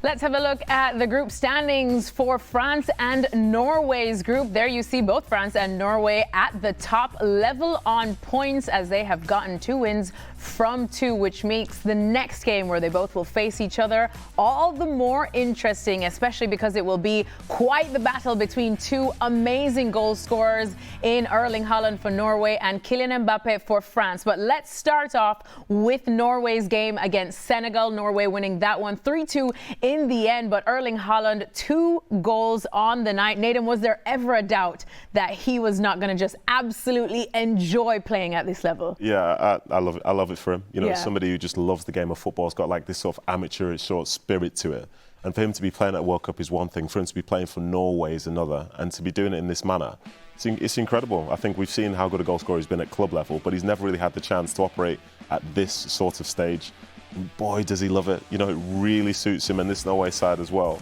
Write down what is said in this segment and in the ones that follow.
Let's have a look at the group standings for France and Norway's group. There you see both France and Norway at the top, level on points as they have gotten 2 wins from 2, which makes the next game where they both will face each other all the more interesting, especially because it will be quite the battle between 2 amazing goal scorers in Erling Haaland for Norway and Kylian Mbappe for France. But let's start off with Norway's game against Senegal. Norway winning that one 3-2 in the end, but Erling Haaland 2 goals on the night. Nedum, was there ever a doubt that he was not going to just absolutely enjoy playing at this level? Yeah, I love it. I love it for him. You know, somebody who just loves the game of football. Has got like this sort of amateurish sort of spirit to it. And for him to be playing at World Cup is one thing. For him to be playing for Norway is another. And to be doing it in this manner, it's incredible. I think we've seen how good a goal scorer he's been at club level, but he's never really had the chance to operate at this sort of stage. And boy, does he love it. You know, it really suits him and this Norway side as well.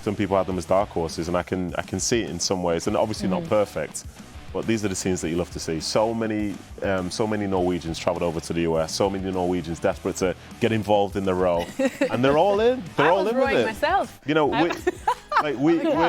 Some people have them as dark horses, and I can see it in some ways. And obviously not perfect, but these are the scenes that you love to see. So many Norwegians travelled over to the US. So many Norwegians desperate to get involved in the row, and they're all in. They're all in with it. Myself. You know, we're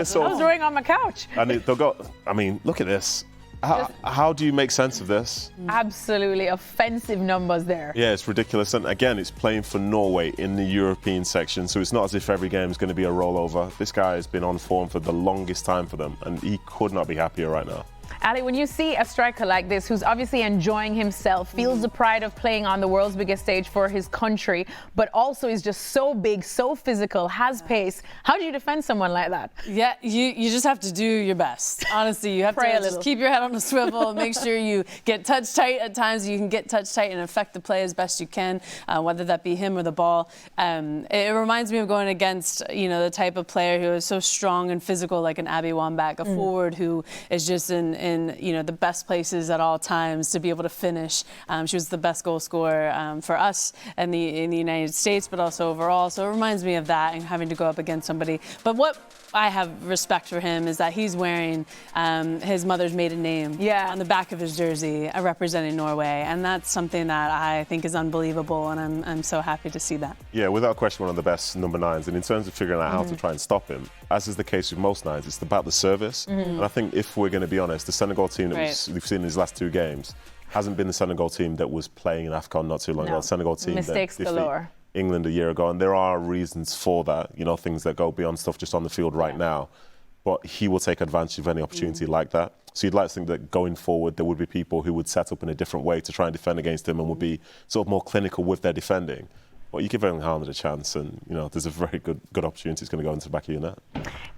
so. I was rowing on my couch. And they'll go. I mean, look at this. How do you make sense of this? Absolutely offensive numbers there. Yeah, it's ridiculous. And again, it's playing for Norway in the European section, so it's not as if every game is going to be a rollover. This guy has been on form for the longest time for them, and he could not be happier right now. Ali, when you see a striker like this, who's obviously enjoying himself, feels the pride of playing on the world's biggest stage for his country, but also is just so big, so physical, has pace, how do you defend someone like that? Yeah, you just have to do your best. Honestly, you have to just keep your head on a swivel, make sure you get touch tight at times. You can get touch tight and affect the play as best you can, whether that be him or the ball. It reminds me of going against, the type of player who is so strong and physical, like an Abby Wambach, a forward who is just in the best places at all times to be able to finish. She was the best goal scorer for us in the United States, but also overall. So it reminds me of that and having to go up against somebody. But what I have respect for him is that he's wearing his mother's maiden name on the back of his jersey, representing Norway, and that's something that I think is unbelievable, and I'm so happy to see that. Yeah, without question, one of the best number 9s, and in terms of figuring out how to try and stop him, as is the case with most 9s, it's about the service. And I think if we're going to be honest, the Senegal team that we've seen in his last 2 games hasn't been the Senegal team that was playing in AFCON not too long ago. The Senegal team mistakes that galore. England a year ago, and there are reasons for that, things that go beyond stuff just on the field right now. But he will take advantage of any opportunity like that. So you'd like to think that going forward, there would be people who would set up in a different way to try and defend against him and would be sort of more clinical with their defending. But you give Erling Haaland a chance, and there's a very good opportunity it's going to go into the back of your net.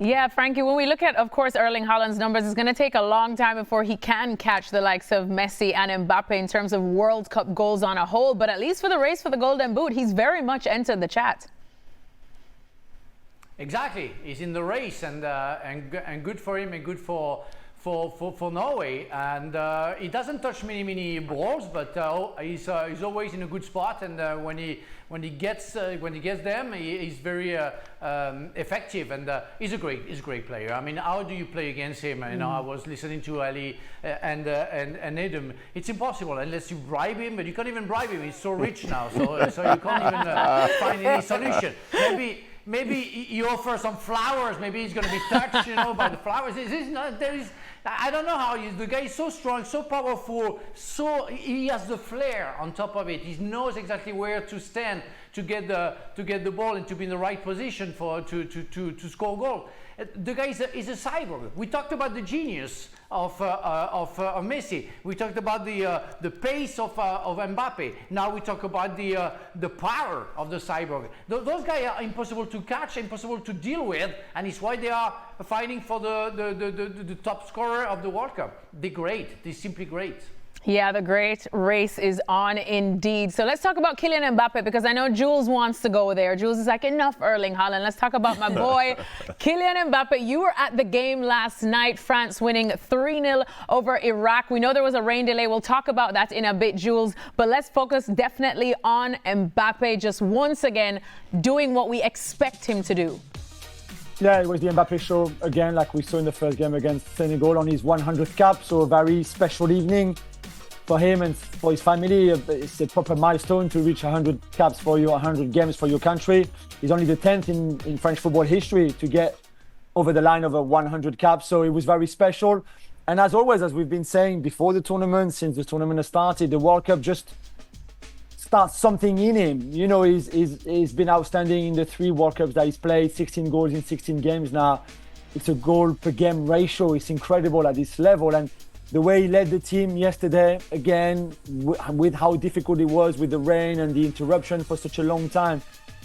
Yeah, Frankie, when we look at, of course, Erling Haaland's numbers, it's going to take a long time before he can catch the likes of Messi and Mbappe in terms of World Cup goals on a whole. But at least for the race for the Golden Boot, he's very much entered the chat. Exactly, he's in the race, and good for him and good for Norway, and he doesn't touch many balls, but he's always in a good spot, and when he gets them, he's very effective, and he's a great player. I mean, how do you play against him? I was listening to Ali and Nedum. It's impossible unless you bribe him, but you can't even bribe him. He's so rich now, so you can't even find any solution. Maybe you offer some flowers. Maybe he's going to be touched, by the flowers. I don't know how the guy is so strong, so powerful. So he has the flair on top of it. He knows exactly where to stand to get the ball and to be in the right position to score a goal. The guy is a cyborg. We talked about the genius of Messi. We talked about the pace of Mbappe. Now we talk about the power of the cyborg. Those guys are impossible to catch, impossible to deal with, and it's why they are fighting for the top scorer of the World Cup. They're great. They're simply great. Yeah, the great race is on indeed. So let's talk about Kylian Mbappe, because I know Jules wants to go there. Jules is like, enough Erling Haaland. Let's talk about my boy, Kylian Mbappe. You were at the game last night, France winning 3-0 over Iraq. We know there was a rain delay. We'll talk about that in a bit, Jules. But let's focus definitely on Mbappe, just once again doing what we expect him to do. Yeah, it was the Mbappe show again, like we saw in the first game against Senegal on his 100th cap. So a very special evening for him and for his family, it's a proper milestone to reach 100 caps for you, 100 games for your country. He's only the 10th in French football history to get over the line of a 100 caps, so it was very special. And as always, as we've been saying before the tournament, since the tournament has started, the World Cup just starts something in him. You know, he's been outstanding in the 3 World Cups that he's played, 16 goals in 16 games now. It's a goal per game ratio. It's incredible at this level. And the way he led the team yesterday, again, with how difficult it was with the rain and the interruption for such a long time,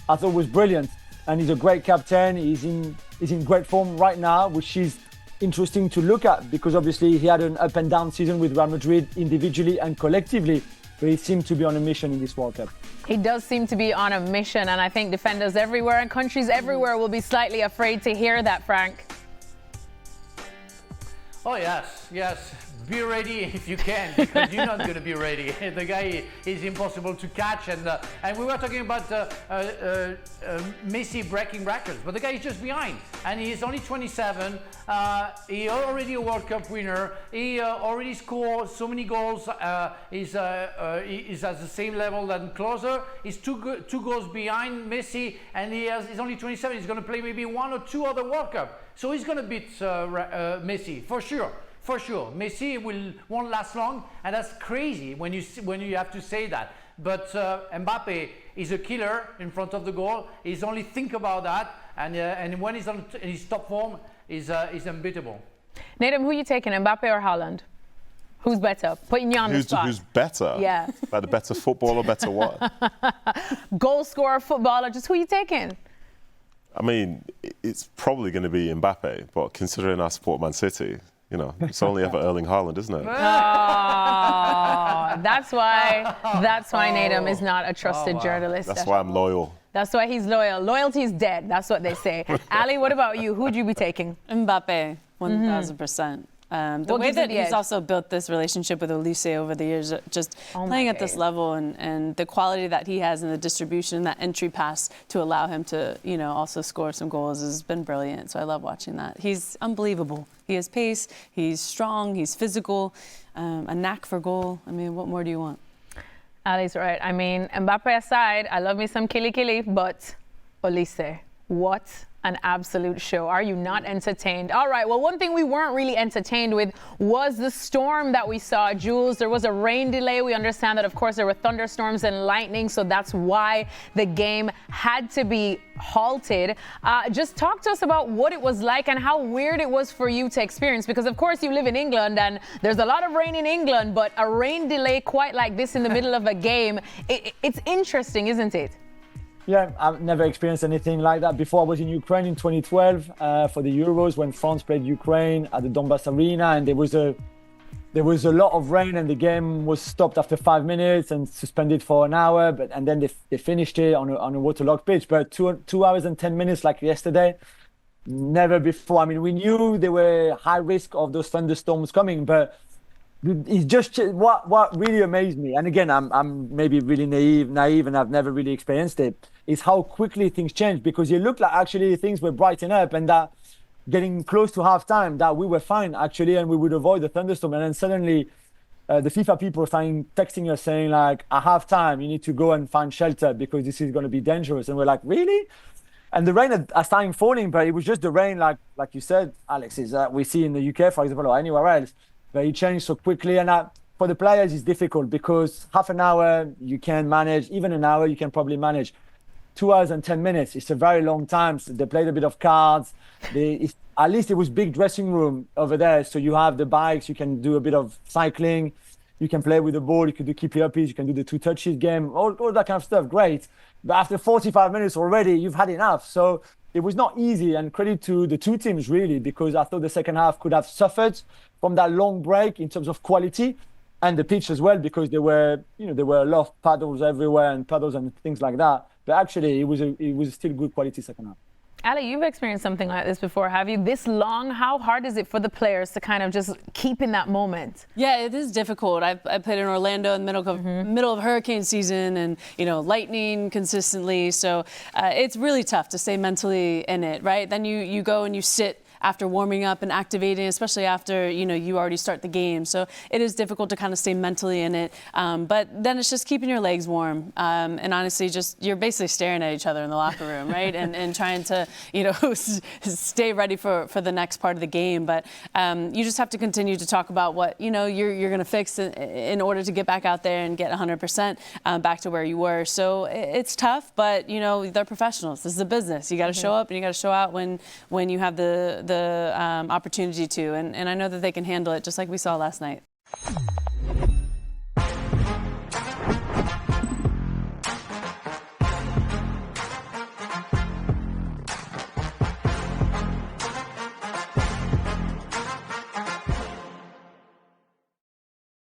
I thought was brilliant. And he's a great captain. He's in great form right now, which is interesting to look at because obviously he had an up and down season with Real Madrid individually and collectively, but he seemed to be on a mission in this World Cup. He does seem to be on a mission, and I think defenders everywhere and countries everywhere will be slightly afraid to hear that, Frank. Oh, yes. Be ready if you can, because you're not going to be ready. The guy is impossible to catch, and we were talking about Messi breaking records, but the guy is just behind, and he is only 27. He already a World Cup winner. He already scored so many goals. He's at the same level than closer. He's two goals behind Messi, and he's only 27. He's going to play maybe 1 or 2 other World Cup, so he's going to beat Messi for sure. For sure, Messi won't last long, and that's crazy when you have to say that. But Mbappe is a killer in front of the goal. He's only think about that, and when he's on his top form, he's unbeatable. Nedum, who are you taking, Mbappe or Haaland? Who's better? Putting you on the spot. Who's better? Yeah. Like the better footballer, better what? Goal scorer, footballer. Just who are you taking? I mean, it's probably going to be Mbappe, but considering I support Man City. You know, it's only ever Erling Haaland, isn't it? Oh, that's why Nedum is not a trusted journalist. That's why I'm loyal. That's why he's loyal. Loyalty is dead. That's what they say. Ali, what about you? Who'd you be taking? Mbappe, 1,000%. The way that he's also built this relationship with Elise over the years, just playing at this level and the quality that he has in the distribution, that entry pass to allow him to, you know, also score some goals has been brilliant. So I love watching that. He's unbelievable. He has pace, he's strong, he's physical, a knack for goal. I mean, what more do you want? Ali's right. I mean, Mbappe aside, I love me some Kili, but Olise, what an absolute show. Are you not entertained? All right, well, one thing we weren't really entertained with was the storm that we saw. Jules, there was a rain delay. We understand that, of course, there were thunderstorms and lightning, so that's why the game had to be halted. Just talk to us about what it was like and how weird it was for you to experience, because, of course, you live in England and there's a lot of rain in England, but a rain delay quite like this in the middle of a game, it's interesting, isn't it? Yeah, I've never experienced anything like that before. I was in Ukraine in 2012 for the Euros when France played Ukraine at the Donbass Arena, and there was a lot of rain, and the game was stopped after 5 minutes and suspended for an hour. And then they finished it on a waterlogged pitch. But 2 hours and 10 minutes like yesterday, never before. I mean, we knew there were high risk of those thunderstorms coming, but it's just what really amazed me. And again, I'm maybe really naive, and I've never really experienced it. Is how quickly things changed, because it looked like actually things were brightening up, and that getting close to halftime that we were fine actually, and we would avoid the thunderstorm. And then suddenly the FIFA people started texting us saying like, at halftime you need to go and find shelter because this is going to be dangerous. And we're like, really? And the rain had started falling, but it was just the rain, like you said, Alex, is that we see in the UK, for example, or anywhere else. But it changed so quickly, and for the players it's difficult because half an hour you can manage, even an hour you can probably manage. 2 hours and 10 minutes, it's a very long time. So they played a bit of cards. At least it was big dressing room over there. So you have the bikes, you can do a bit of cycling, you can play with the ball, you can do keep your uppies, you can do the 2 touches game, all that kind of stuff, great. But after 45 minutes already, you've had enough. So it was not easy, and credit to the 2 teams really, because I thought the second half could have suffered from that long break in terms of quality, and the pitch as well, because there were a lot of paddles everywhere and paddles and things like that. But actually, it was still good quality second half. Ali, you've experienced something like this before, have you? This long, how hard is it for the players to kind of just keep in that moment? Yeah, it is difficult. I played in Orlando in the middle of hurricane season, and lightning consistently. So it's really tough to stay mentally in it, right? Then you go and you sit after warming up and activating, especially after, you already start the game. So it is difficult to kind of stay mentally in it. But then it's just keeping your legs warm. And honestly, you're basically staring at each other in the locker room, right? and trying to, stay ready for the next part of the game. But you just have to continue to talk about what, you're going to fix in order to get back out there and get 100% back to where you were. So it's tough, but, they're professionals. This is a business. You got to show up and you got to show out when you have the opportunity to. And I know that they can handle it just like we saw last night.